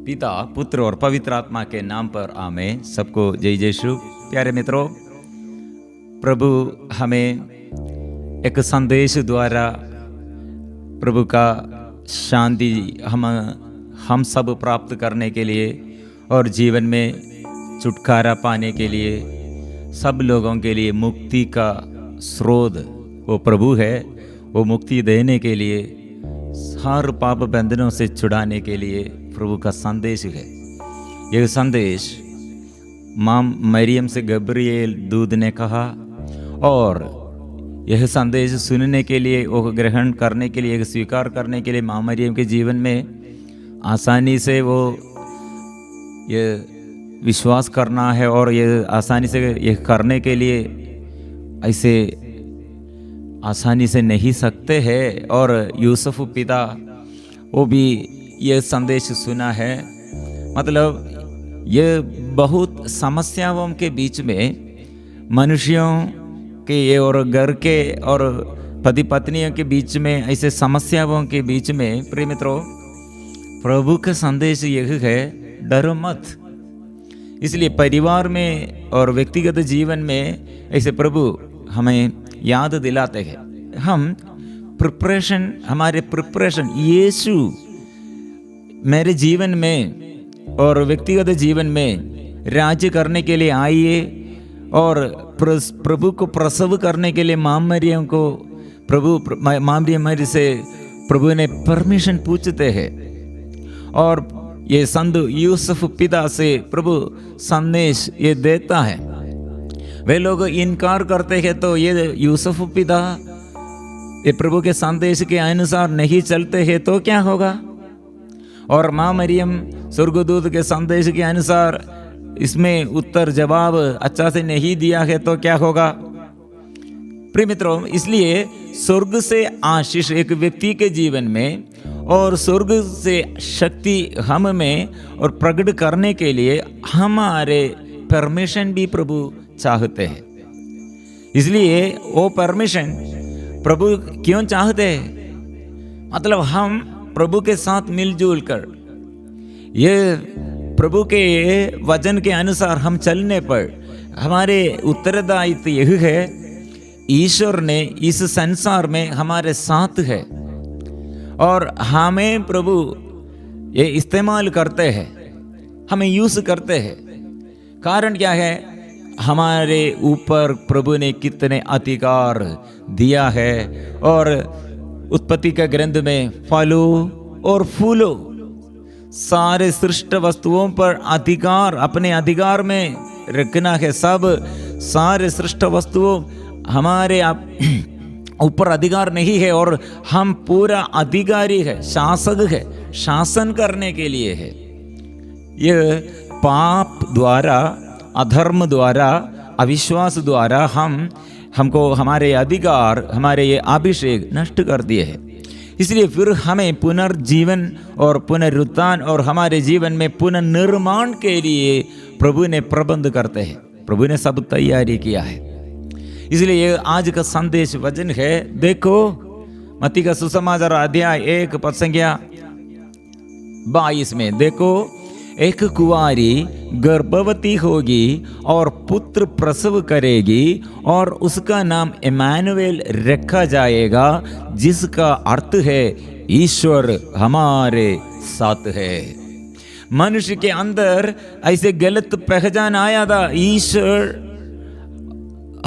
पिता, पुत्र और पवित्र आत्मा के नाम पर आमेन। सबको जय यीशु। प्यारे मित्रों, प्रभु हमें एक संदेश द्वारा प्रभु का शांति हम सब प्राप्त करने के लिए और जीवन में छुटकारा पाने के लिए, सब लोगों के लिए मुक्ति का स्रोत वो प्रभु है। वो मुक्ति देने के लिए, हर पाप बंधनों से छुड़ाने के लिए प्रभु का संदेश है। यह संदेश माँ मरियम से गब्रिएल दूत ने कहा, और यह संदेश सुनने के लिए, वो ग्रहण करने के लिए, स्वीकार करने के लिए माँ मरियम के जीवन में आसानी से वो ये विश्वास करना है। और ये आसानी से यह करने के लिए ऐसे आसानी से नहीं सकते हैं। और यूसुफ पिता वो भी ये संदेश सुना है। मतलब ये बहुत समस्याओं के बीच में, मनुष्यों के और घर के और पति पत्नियों के बीच में, ऐसे समस्याओं के बीच में प्रिय मित्रों, प्रभु का संदेश यह है, डरो मत। इसलिए परिवार में और व्यक्तिगत जीवन में ऐसे प्रभु हमें याद दिलाते हैं। हम हमारे प्रिपरेशन यीशु मेरे जीवन में और व्यक्तिगत जीवन में राज्य करने के लिए आइए, और प्रभु को प्रसव करने के लिए माँ मरियम से प्रभु ने परमिशन पूछते हैं। और ये संत यूसुफ पिता से प्रभु संदेश ये देता है। वे लोग इनकार करते हैं, तो ये यूसुफ पिता ये प्रभु के संदेश के अनुसार नहीं चलते हैं तो क्या होगा? और माँ मरियम स्वर्गदूत के संदेश के अनुसार इसमें उत्तर जवाब अच्छा से नहीं दिया है तो क्या होगा? प्रिय मित्रों, इसलिए स्वर्ग से आशीष एक व्यक्ति के जीवन में और स्वर्ग से शक्ति हम में और प्रकट करने के लिए हमारे परमिशन भी प्रभु चाहते हैं। इसलिए वो परमिशन प्रभु क्यों चाहते हैं? मतलब हम प्रभु के साथ मिलजुल कर, ये प्रभु के वचन के अनुसार हम चलने पर हमारे उत्तरदायित्व यह है, ईश्वर ने इस संसार में हमारे साथ है और हमें प्रभु ये इस्तेमाल करते हैं, हमें यूज करते हैं। कारण क्या है? हमारे ऊपर प्रभु ने कितने अधिकार दिया है। और उत्पत्ति का ग्रंथ में फलों और फूलों, सारे सृष्ट वस्तुओं पर अधिकार, अपने अधिकार में रखना है। सब सारे सृष्ट वस्तुओं हमारे ऊपर अधिकार नहीं है, और हम पूरा अधिकारी है, शासक है, शासन करने के लिए है। यह पाप द्वारा, अधर्म द्वारा, अविश्वास द्वारा हमको हमारे अधिकार, हमारे ये अभिषेक नष्ट कर दिए हैं। इसलिए फिर हमें पुनर्जीवन और पुनरुत्थान और हमारे जीवन में पुनर्निर्माण के लिए प्रभु ने प्रबंध करते हैं। प्रभु ने सब तैयारी किया है। इसलिए ये आज का संदेश वचन है। देखो मत्ती का सुसमाचार अध्याय 1 पद संख्या 22 में, देखो एक कुंवारी गर्भवती होगी और पुत्र प्रसव करेगी, और उसका नाम इम्मानुएल रखा जाएगा, जिसका अर्थ है ईश्वर हमारे साथ है। मनुष्य के अंदर ऐसे गलत पहचान आया था, ईश्वर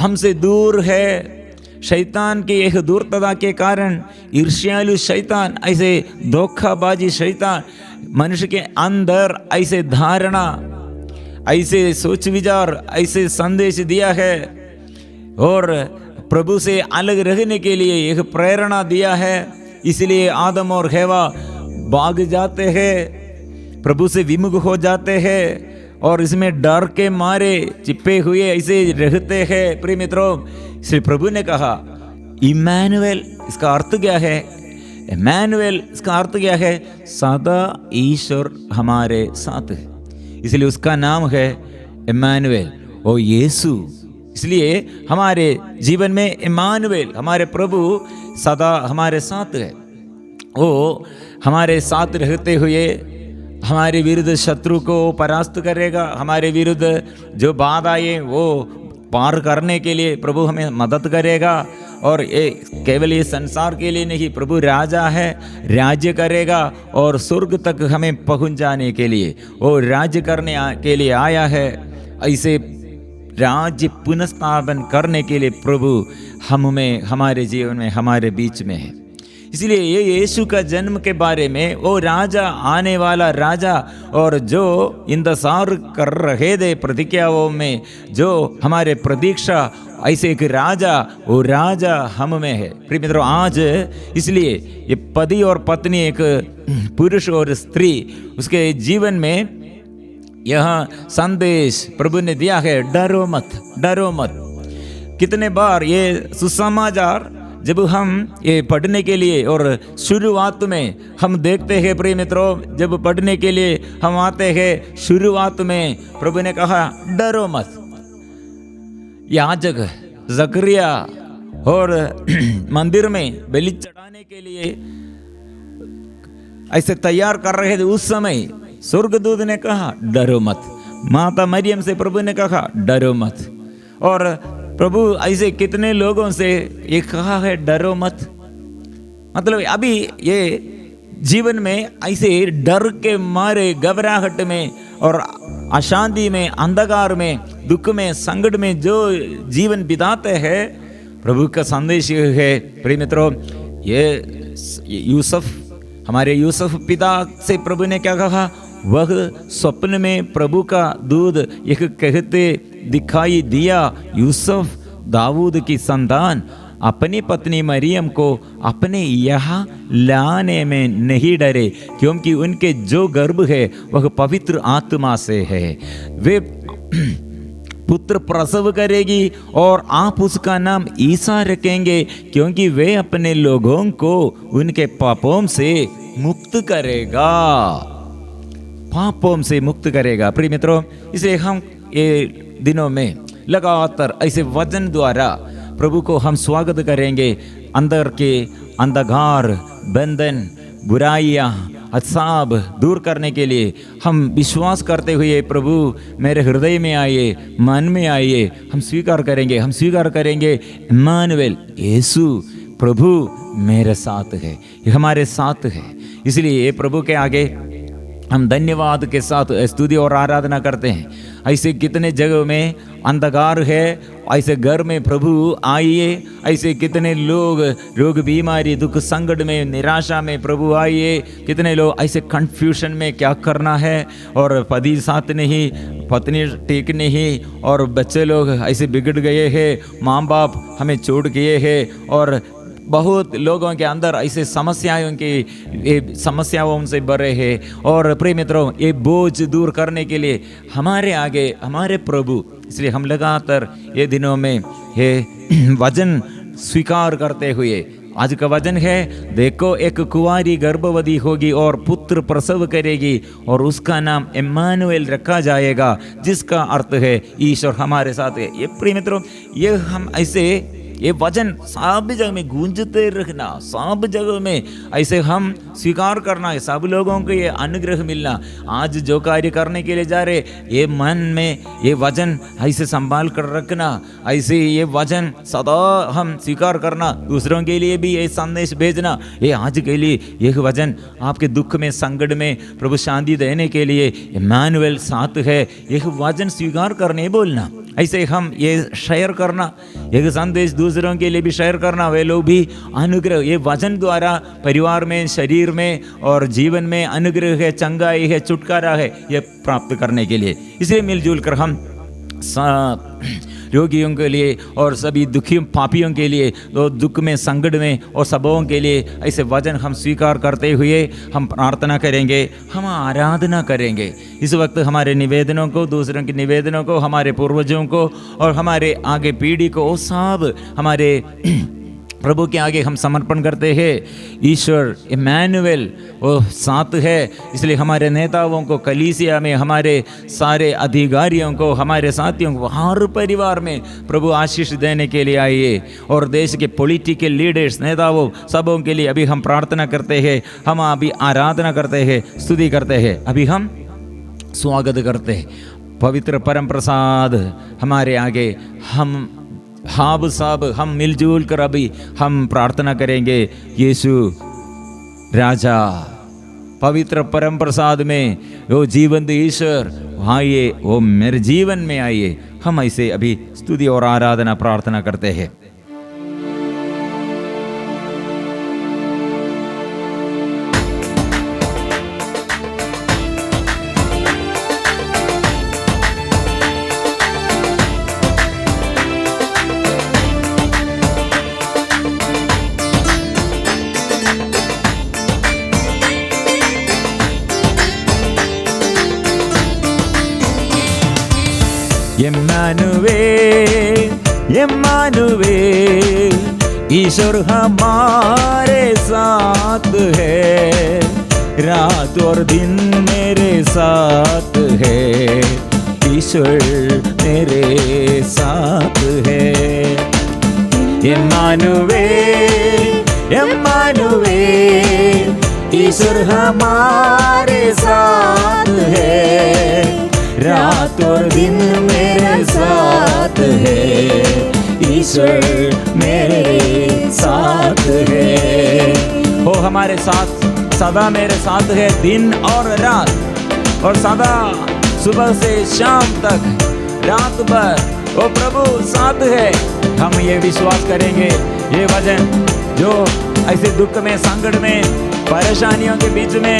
हमसे दूर है। शैतान की एक दूरता के कारण, ईर्ष्यालु शैतान, ऐसे धोखाबाजी शैतान मनुष्य के अंदर ऐसे धारणा, ऐसे सोच विचार, ऐसे संदेश दिया है, और प्रभु से अलग रहने के लिए एक प्रेरणा दिया है। इसलिए आदम और हवा भाग जाते हैं, प्रभु से विमुख हो जाते हैं, और इसमें डर के मारे चिपे हुए ऐसे रहते हैं। प्रिय मित्रों, श्री प्रभु ने कहा इम्मानुएल, इसका अर्थ क्या है? इम्मानुएल इसका अर्थ क्या है? सदा ईश्वर हमारे साथ है। इसलिए उसका नाम है इम्मानुएल, ओ यीशु। इसलिए हमारे जीवन में इम्मानुएल, हमारे प्रभु सदा हमारे साथ है। वो हमारे साथ रहते हुए हमारे विरुद्ध शत्रु को परास्त करेगा, हमारे विरुद्ध जो बाधा आए वो पार करने के लिए प्रभु हमें मदद करेगा। और ये केवल ये संसार के लिए नहीं, प्रभु राजा है, राज्य करेगा और स्वर्ग तक हमें पहुंच जाने के लिए वो राज्य करने के लिए आया है। ऐसे राज्य पुनर्स्थापन करने के लिए प्रभु हम में, हमारे जीवन में, हमारे बीच में है। इसलिए ये यीशु का जन्म के बारे में, वो राजा, आने वाला राजा, और जो इंतजार कर रहे थे प्रतिज्ञाओं में, जो हमारे प्रतीक्षा ऐसे एक राजा, वो राजा हम में है। प्रिय मित्रों, आज इसलिए ये पति और पत्नी, एक पुरुष और स्त्री, उसके जीवन में यह संदेश प्रभु ने दिया है, डरो मत, डरो मत। कितने बार ये सुसमाचार जब हम ये पढ़ने के लिए, और शुरुआत में हम देखते हैं प्रिय मित्रों, जब पढ़ने के लिए हम आते हैं, शुरुआत में प्रभु ने कहा डरो मत। याजक जकरिया और मंदिर में बलि चढ़ाने के लिए ऐसे तैयार कर रहे थे, उस समय स्वर्गदूत ने कहा डरो मत। माता मरियम से प्रभु ने कहा डरो मत। और प्रभु ऐसे कितने लोगों से ये कहा है डरो मत। मतलब अभी ये जीवन में ऐसे डर के मारे, घबराहट में और अशांति में, अंधकार में, दुख में, संकट में जो जीवन बिताते हैं, प्रभु का संदेश ये है प्रिय मित्रों, ये यूसुफ, हमारे यूसुफ पिता से प्रभु ने क्या कहा, वह स्वप्न में प्रभु का दूत एक कहते दिखाई दिया, यूसुफ दाऊद की संतान अपनी पत्नी मरियम को अपने यहाँ लाने में नहीं डरे, क्योंकि उनके जो गर्भ है वह पवित्र आत्मा से है। वे पुत्र प्रसव करेगी और आप उसका नाम ईसा रखेंगे, क्योंकि वे अपने लोगों को उनके पापों से मुक्त करेगा, पापों से मुक्त करेगा। प्रिय मित्रों, इसलिए हम ये दिनों में लगातार ऐसे वचन द्वारा प्रभु को हम स्वागत करेंगे। अंदर के अंधकार, बंधन, बुराइयां, असाब दूर करने के लिए हम विश्वास करते हुए प्रभु मेरे हृदय में आइए, मन में आइए, हम स्वीकार करेंगे, हम स्वीकार करेंगे इम्मानुएल, यीशु प्रभु मेरे साथ है, ये हमारे साथ है। इसलिए ये प्रभु के आगे हम धन्यवाद के साथ स्तुति और आराधना करते हैं। ऐसे कितने जगह में अंधकार है, ऐसे घर में प्रभु आइए। ऐसे कितने लोग रोग, बीमारी, दुख, संकट में, निराशा में प्रभु आइए। कितने लोग ऐसे कंफ्यूजन में क्या करना है, और पति साथ नहीं, पत्नी ठीक नहीं, और बच्चे लोग ऐसे बिगड़ गए हैं, माँ बाप हमें छोड़ गए हैं, और बहुत लोगों के अंदर ऐसे समस्याओं से भरे हैं। और प्रिय मित्रों, ये बोझ दूर करने के लिए हमारे आगे हमारे प्रभु, इसलिए हम लगातार ये दिनों में ये वचन स्वीकार करते हुए, आज का वचन है, देखो एक कुंवारी गर्भवती होगी और पुत्र प्रसव करेगी और उसका नाम इम्मानुएल रखा जाएगा, जिसका अर्थ है ईश्वर हमारे साथ है। ये प्रिय मित्रों, ये हम ऐसे ये वचन सब जगह में गूंजते रखना, सब जगह में ऐसे हम स्वीकार करना, सब लोगों को ये अनुग्रह मिलना। आज जो कार्य करने के लिए जा रहे, ये मन में ये वचन ऐसे संभाल कर रखना, ऐसे ये वचन सदा हम स्वीकार करना, दूसरों के लिए भी ये संदेश भेजना। ये आज के लिए यह वचन आपके दुख में, संकट में प्रभु शांति देने के लिए इम्मानुएल साथ है, यह वचन स्वीकार करने बोलना। ऐसे हम ये शेयर करना, यह संदेश दूसरों के लिए भी शेयर करना, वे लोग भी अनुग्रह ये वचन द्वारा परिवार में, शरीर में और जीवन में अनुग्रह है, चंगाई है, छुटकारा है, ये प्राप्त करने के लिए। इसलिए मिलजुल कर हम रोगियों के लिए और सभी दुखियों पापियों के लिए, तो दुख में, संकट में और सबों के लिए ऐसे वचन हम स्वीकार करते हुए हम प्रार्थना करेंगे, हम आराधना करेंगे। इस वक्त हमारे निवेदनों को, दूसरों के निवेदनों को, हमारे पूर्वजों को और हमारे आगे पीढ़ी को, सब हमारे प्रभु के आगे हम समर्पण करते हैं। ईश्वर इमैनुएल वो साथ है, इसलिए हमारे नेताओं को, कलीसिया में हमारे सारे अधिकारियों को, हमारे साथियों को, हर परिवार में प्रभु आशीष देने के लिए आइए। और देश के पॉलिटिकल लीडर्स, नेताओं, सबों के लिए अभी हम प्रार्थना करते हैं, हम अभी आराधना करते हैं, स्तुति करते हैं, अभी हम स्वागत करते हैं। पवित्र परम प्रसाद हमारे आगे, हम हाब साहब हम मिलजुल कर अभी हम प्रार्थना करेंगे। यीशु राजा पवित्र परम प्रसाद में वो जीवंत ईश्वर आइए, वो मेरे जीवन में आइए। हम ऐसे अभी स्तुति और आराधना प्रार्थना करते हैं। इम्मानुएल इम्मानुएल, ईश्वर हमारे साथ है, रात और दिन मेरे साथ है, ईश्वर मेरे साथ है। इम्मानुएल इम्मानुएल, ईश्वर हमारे साथ है, रात और दिन मेरे साथ है, ईश्वर मेरे साथ है। वो हमारे साथ सदा मेरे साथ है, दिन और रात, और सदा सुबह से शाम तक, रात भर वो प्रभु साथ है। हम ये विश्वास करेंगे, ये वचन जो ऐसे दुख में, संकट में, परेशानियों के बीच में,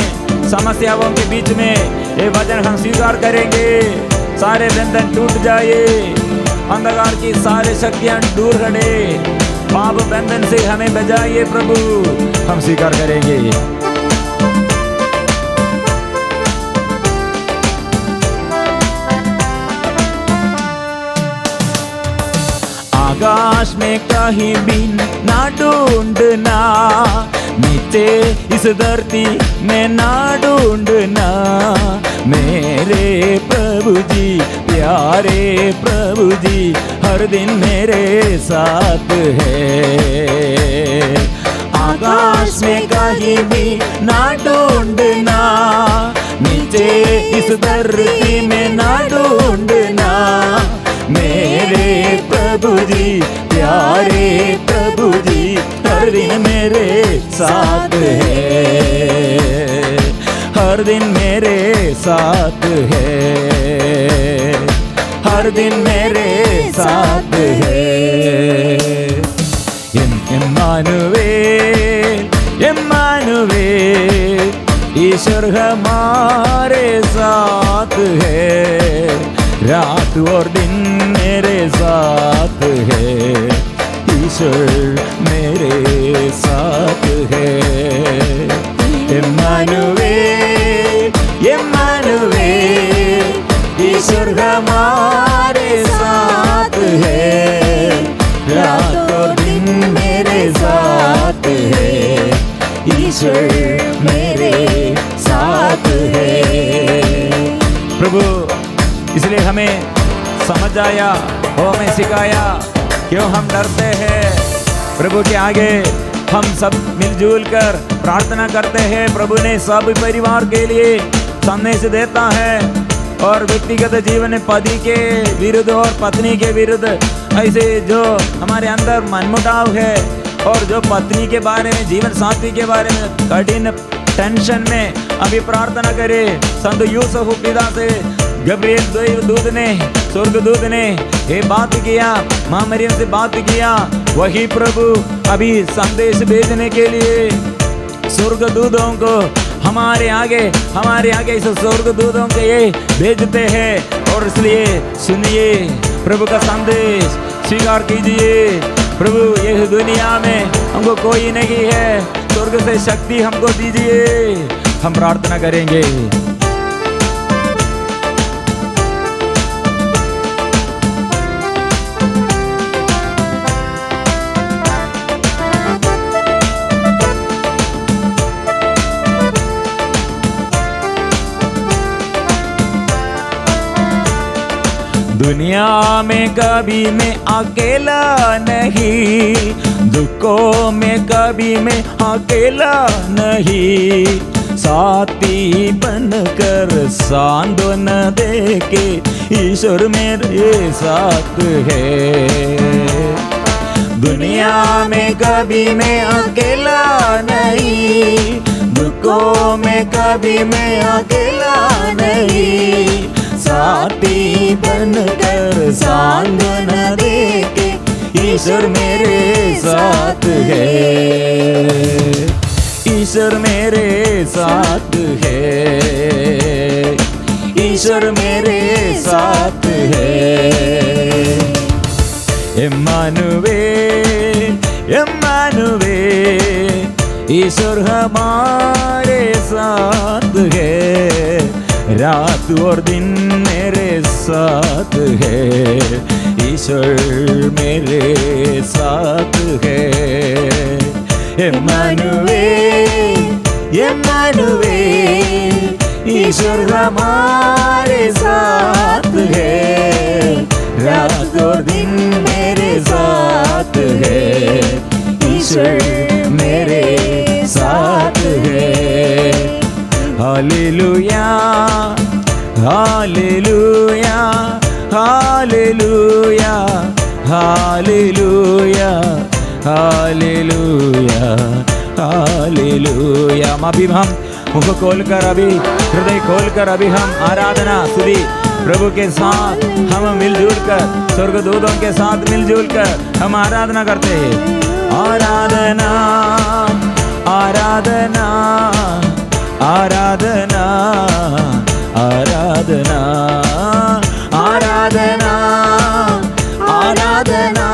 समस्याओं के बीच में, ये वचन हम स्वीकार करेंगे। सारे बंधन टूट जाए, अंधकार की सारी शक्तियां दूर हटे, पाप बंधन से हमें बचाइए प्रभु, हम स्वीकार करेंगे। आकाश में कहीं भी ना ढूंढना, नीचे इस धरती में ना ढूंढना, मेरे प्रभु जी, प्यारे प्रभु जी, हर दिन मेरे साथ है। आकाश में कहीं भी ना ढूंढना, नीचे इस धरती में ना ढूंढना, मेरे प्रभु जी, प्यारे प्रभु जी, हर दिन मेरे साथ है, हर दिन मेरे साथ है, हर दिन मेरे साथ है। इम्मानुएल इम्मानुएल, ईश्वर हमारे साथ है, रात और दिन मेरे साथ है, ईश्वर मेरे साथ है। इम्मानुएल इम्मानुएल, ईश्वर हमारे साथ है, रात और दिन मेरे साथ है, ईश्वर मेरे साथ है। प्रभु इसलिए हमें समझ आया, वो हमें सिखाया, क्यों हम डरते हैं। प्रभु के आगे हम सब मिलजुल कर प्रार्थना करते हैं। प्रभु ने सब परिवार के लिए संदेश देता है, और व्यक्तिगत जीवन में पति के विरुद्ध और पत्नी के विरुद्ध ऐसे जो हमारे अंदर मनमुटाव है, और जो पत्नी के बारे में, जीवन साथी के बारे में कठिन टेंशन में अभी प्रार्थना करे। संत यूसुफ पिता से गब्रिएल दूत ने, स्वर्गदूत ने ये बात किया, माँ मरियम से बात किया, वही प्रभु अभी संदेश भेजने के लिए स्वर्गदूतों को हमारे आगे इस स्वर्गदूतों के ये भेजते हैं। और इसलिए सुनिए, प्रभु का संदेश स्वीकार कीजिए। प्रभु ये दुनिया में हमको कोई नहीं है, स्वर्ग से शक्ति हमको दीजिए। हम प्रार्थना करेंगे। दुनिया में कभी मैं अकेला नहीं, दुखों में कभी मैं अकेला नहीं, साथी बनकर सांत्वना देके ईश्वर मेरे साथ है। दुनिया में कभी मैं अकेला नहीं, दुखों में कभी मैं अकेला नहीं, साथी बनकर सांत्वना देके ईश्वर मेरे साथ है, ईश्वर मेरे साथ है, ईश्वर मेरे साथ है। इम्मानुएल, इम्मानुएल, ईश्वर हमारे साथ है, रात और दिन मेरे साथ है, ईश्वर मेरे साथ है। इम्मानुएल, इम्मानुएल, ईश्वर हमारे साथ है, रात और दिन मेरे साथ है, ईश्वर मेरे साथ है। Hallelujah, hallelujah, hallelujah, hallelujah, hallelujah, hallelujah. अभी हम मुख खोलकर, अभी हृदय खोलकर, अभी हम आराधना स्तुति प्रभु के साथ हम मिलजुल कर, स्वर्गदूतों के साथ मिलजुल कर हम आराधना करते हैं। आराधना, आराधना, आराधना, आराधना, आराधना, आराधना,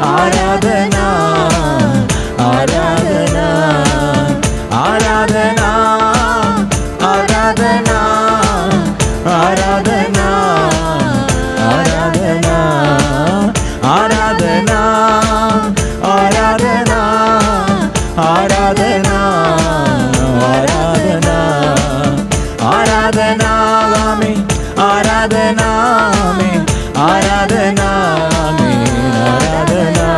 आराधना, आराधना, आराधना, आराधना, आराधना, आराधना, आराधना, आराधना, आराधना, आराधना, आराधना में, आराधना में, आराधना में, आराधना,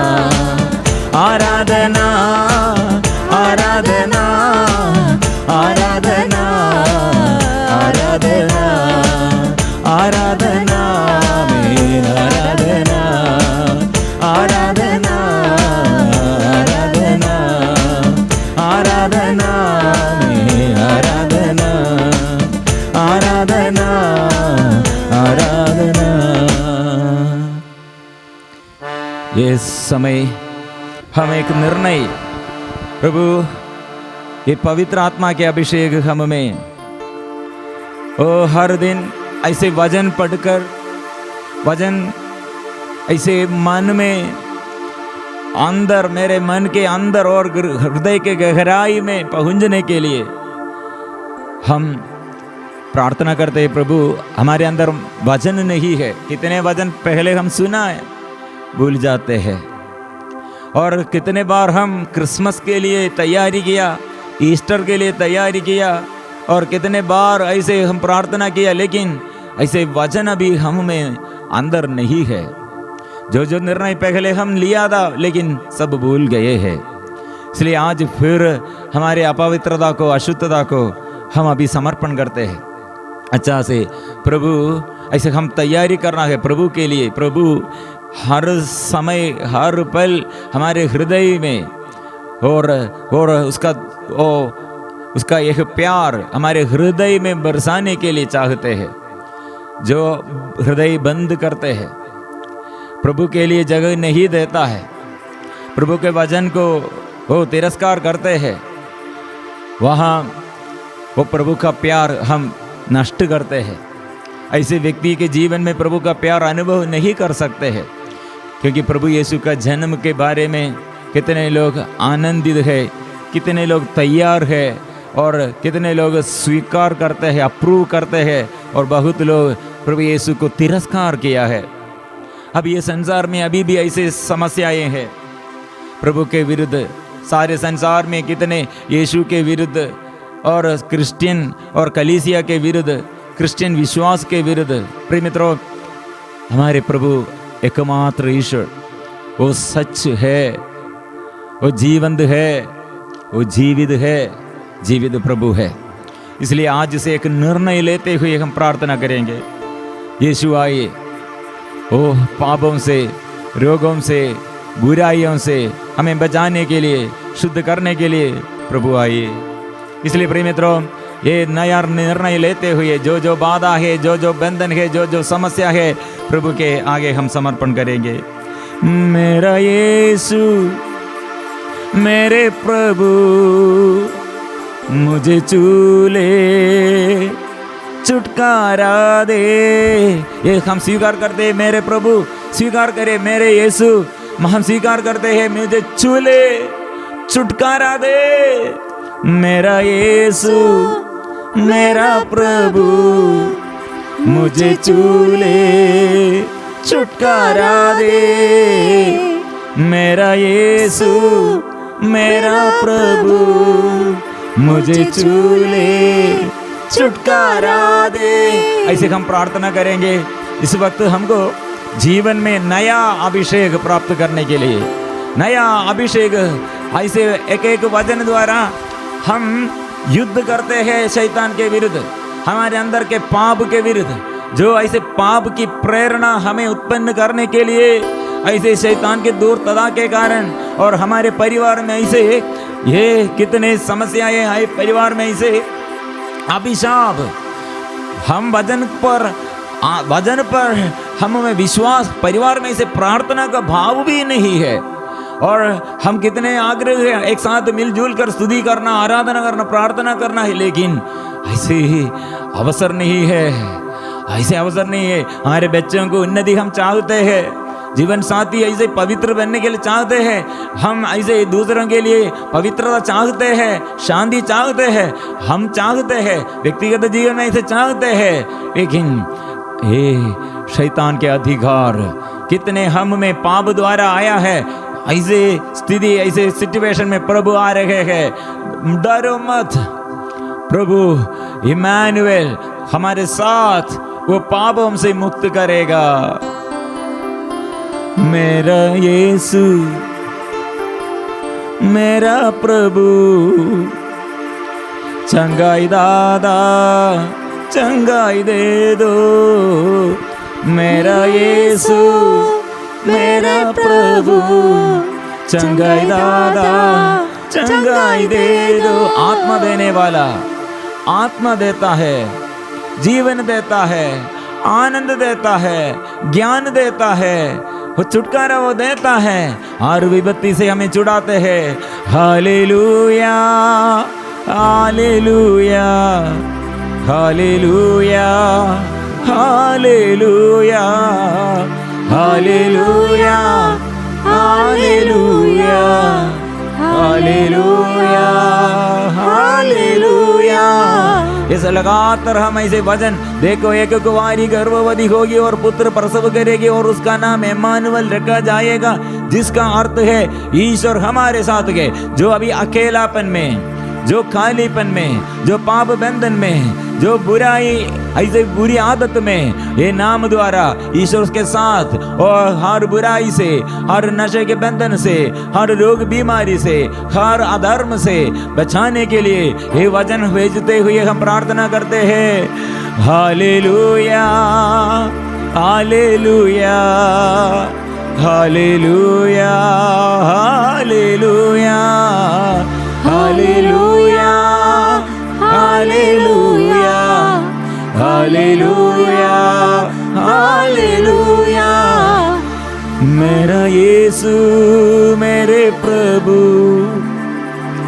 आराधना, आराधना, आराधना, आराधना, आराधना में, आराधना, आराधना, आराधना, आराधना में, आराधना, आराधना, आराधना। ये समय हम एक निर्णय, प्रभु ये पवित्र आत्मा के अभिषेक हम में, ओ हर दिन ऐसे वचन पढ़कर, वचन ऐसे मन में अंदर, मेरे मन के अंदर और हृदय के गहराई में पहुंचने के लिए हम प्रार्थना करते हैं। प्रभु हमारे अंदर वचन नहीं है, कितने वचन पहले हम सुना है भूल जाते हैं, और कितने बार हम क्रिसमस के लिए तैयारी किया, ईस्टर के लिए तैयारी किया, और कितने बार ऐसे हम प्रार्थना किया, लेकिन ऐसे वचन अभी हम में अंदर नहीं है। जो जो निर्णय पहले हम लिया था लेकिन सब भूल गए हैं, इसलिए आज फिर हमारे अपवित्रता को, अशुद्धता को हम अभी समर्पण करते हैं। अच्छा से प्रभु ऐसे हम तैयारी करना है प्रभु के लिए। प्रभु हर समय हर पल हमारे हृदय में और उसका यह प्यार हमारे हृदय में बरसाने के लिए चाहते हैं। जो हृदय बंद करते हैं, प्रभु के लिए जगह नहीं देता है, प्रभु के वचन को वो तिरस्कार करते हैं, वहाँ वो प्रभु का प्यार हम नष्ट करते हैं। ऐसे व्यक्ति के जीवन में प्रभु का प्यार अनुभव नहीं कर सकते हैं, क्योंकि प्रभु यीशु का जन्म के बारे में कितने लोग आनंदित है, कितने लोग तैयार है, और कितने लोग स्वीकार करते हैं, अप्रूव करते हैं, और बहुत लोग प्रभु यीशु को तिरस्कार किया है। अब ये संसार में अभी भी ऐसे समस्याएं हैं प्रभु के विरुद्ध। सारे संसार में कितने यीशु के विरुद्ध और क्रिश्चियन और कलीसिया के विरुद्ध, क्रिश्चियन विश्वास के विरुद्ध। प्रिय मित्रों, हमारे प्रभु एकमात्र ईश्वर, वो सच है, वो जीवंत है, वो जीवित है, जीवित प्रभु है। इसलिए आज से एक निर्णय लेते हुए हम प्रार्थना करेंगे, यीशु आइए, ओ पापों से, रोगों से, बुराइयों से हमें बचाने के लिए, शुद्ध करने के लिए प्रभु आइए। इसलिए प्रिय मित्रों, ये नया निर्णय लेते हुए जो जो बाधा है, जो जो बंधन है, जो जो समस्या है, प्रभु के आगे हम समर्पण करेंगे। मेरा यीशु, मेरे प्रभु, मुझे छू ले, छुटकारा दे। ये हम स्वीकार करते हैं, मेरे प्रभु स्वीकार करे, मेरे यीशु हम स्वीकार करते हैं, मुझे छू ले, छुटकारा दे। मेरा यीशु, मेरा प्रभु, मुझे छू ले, छुटकारा दे। मेरा यीशु, मेरा प्रभु, मुझे छू ले, छुटकारा दे। ऐसे हम प्रार्थना करेंगे। इस वक्त हमको जीवन में नया अभिषेक प्राप्त करने के लिए, नया अभिषेक, ऐसे एक एक वचन द्वारा हम युद्ध करते हैं शैतान के विरुद्ध, हमारे अंदर के पाप के विरुद्ध, जो ऐसे पाप की प्रेरणा हमें उत्पन्न करने के लिए, ऐसे शैतान के दूरता के कारण, और हमारे परिवार में ऐसे ये कितने समस्याएं हैं, परिवार में ऐसे अभिशाप, हम वचन पर हमें विश्वास, परिवार में ऐसे प्रार्थना का भाव भी नहीं है, और हम कितने आग्रह हैं एक साथ मिलजुल कर स्तुति करना, आराधना करना, प्रार्थना करना है, लेकिन ऐसे ही अवसर नहीं है, ऐसे अवसर नहीं है। हमारे बच्चों को उन्नति हम चाहते हैं, जीवन साथी ऐसे पवित्र बनने के लिए चाहते हैं, हम ऐसे दूसरों के लिए पवित्रता चाहते हैं, शांति चाहते हैं, हम चाहते हैं, व्यक्तिगत जीवन में ऐसे चाहते हैं, लेकिन ये शैतान के अधिकार कितने हम में पाप द्वारा आया है। ऐसे स्थिति, ऐसे सिचुएशन में प्रभु आ रहे हैं। डरो मत, प्रभु इमैनुएल हमारे साथ, वो पापों से मुक्त करेगा। मेरा यीशु, मेरा प्रभु, चंगाई दादा, चंगाई दे दो। मेरा यीशु, मेरा प्रभु, चंगाई दादा, चंगाई दे दो। आत्मा देने वाला, आत्मा देता है, जीवन देता है, आनंद देता है, ज्ञान देता है, वो छुटकारा वो देता है, और विपत्ति से हमें छुड़ाते हैं। Hallelujah, hallelujah, hallelujah, hallelujah, hallelujah, hallelujah, hallelujah, hallelujah. इस लगातार हम ऐसे वचन, देखो एक कुंवारी गर्भवती होगी और पुत्र प्रसव करेगी, और उसका नाम इम्मानुएल रखा जाएगा, जिसका अर्थ है ईश्वर हमारे साथ है। जो अभी अकेलापन में, जो खालीपन में, जो पाप बंधन में, जो बुराई, ऐसे बुरी आदत में, ये नाम द्वारा ईश्वर के साथ, और हर बुराई से, हर नशे के बंधन से, हर रोग बीमारी से, हर अधर्म से बचाने के लिए ये वचन भेजते हुए हम प्रार्थना करते हैं। Hallelujah, hallelujah, hallelujah, hallelujah, hallelujah, hallelujah, hallelujah, hallelujah. मेरा यीशु, मेरे प्रभु,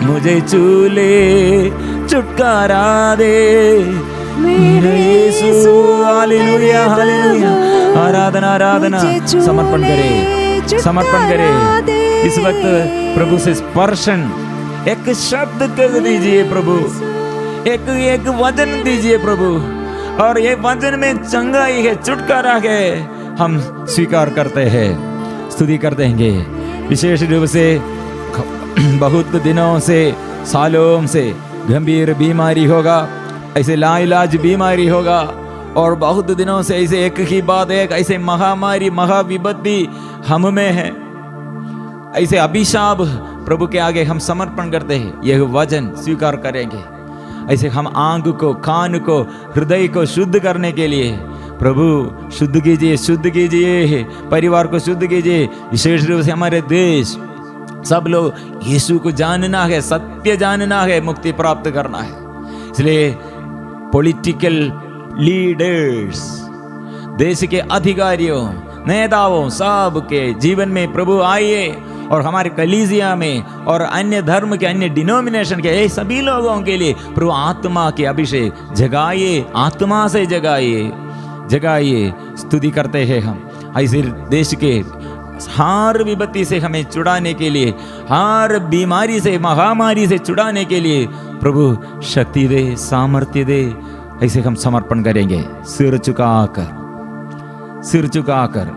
मुझे छू ले, छुटकारा दे। मेरा यीशु, हालेलुया, हालेलुया। आराधना, आराधना, समर्पण करे, समर्पण करे। इस वक्त प्रभु से स्पर्शन, एक शब्द कह दीजिए प्रभु, एक एक वचन दीजिए प्रभु, और ये वचन में चंगाई है, छुटकारा है, हम स्वीकार करते हैं, स्तुति कर देंगे। विशेष रूप से बहुत दिनों से, सालों से गंभीर बीमारी होगा, ऐसे लाइलाज बीमारी होगा, और बहुत दिनों से ऐसे एक ही बात, एक ऐसे महामारी महाविपत्ति हम में है, ऐसे अभिशाप प्रभु के आगे हम समर्पण करते हैं, यह वचन स्वीकार करेंगे। ऐसे हम आंख को, कान को, हृदय को शुद्ध करने के लिए प्रभु शुद्ध कीजिए, शुद्ध कीजिए, परिवार को शुद्ध कीजिए, विशेष रूप से हमारे देश, सब लोग यीशु को जानना है, सत्य जानना है, मुक्ति प्राप्त करना है। इसलिए पॉलिटिकल लीडर्स, देश के अधिकारियों, नेताओं, सब के जीवन में प्रभु आइए और हमारे कलीसिया में और अन्य धर्म के, अन्य डिनोमिनेशन के सभी लोगों के लिए प्रभु आत्मा के अभिषेक जगाइए, आत्मा से जगाइए, जगाइए। स्तुति करते हैं हम ऐसे देश के हर विपत्ति से हमें छुड़ाने के लिए, हर बीमारी से, महामारी से छुड़ाने के लिए प्रभु शक्ति दे, सामर्थ्य दे। ऐसे हम समर्पण करेंगे, सिर झुकाकर, सिर झुकाकर।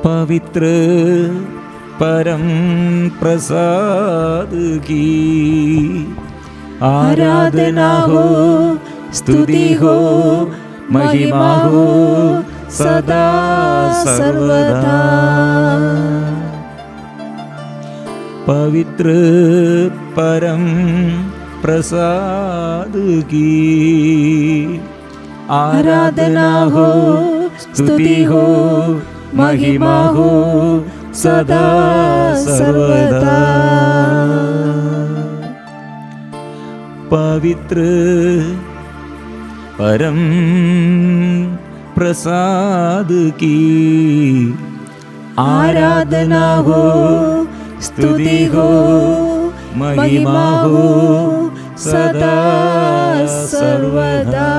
पवित्र परम प्रसाद की आराधना हो, स्तुति हो, महिमा हो सदा सर्वदा। पवित्र परम प्रसाद की आराधना हो, स्तुति हो, महिमा हो सदा सर्वदा। पवित्र परम प्रसाद की आराधना हो, स्तुति हो, महिमा हो सदा सर्वदा।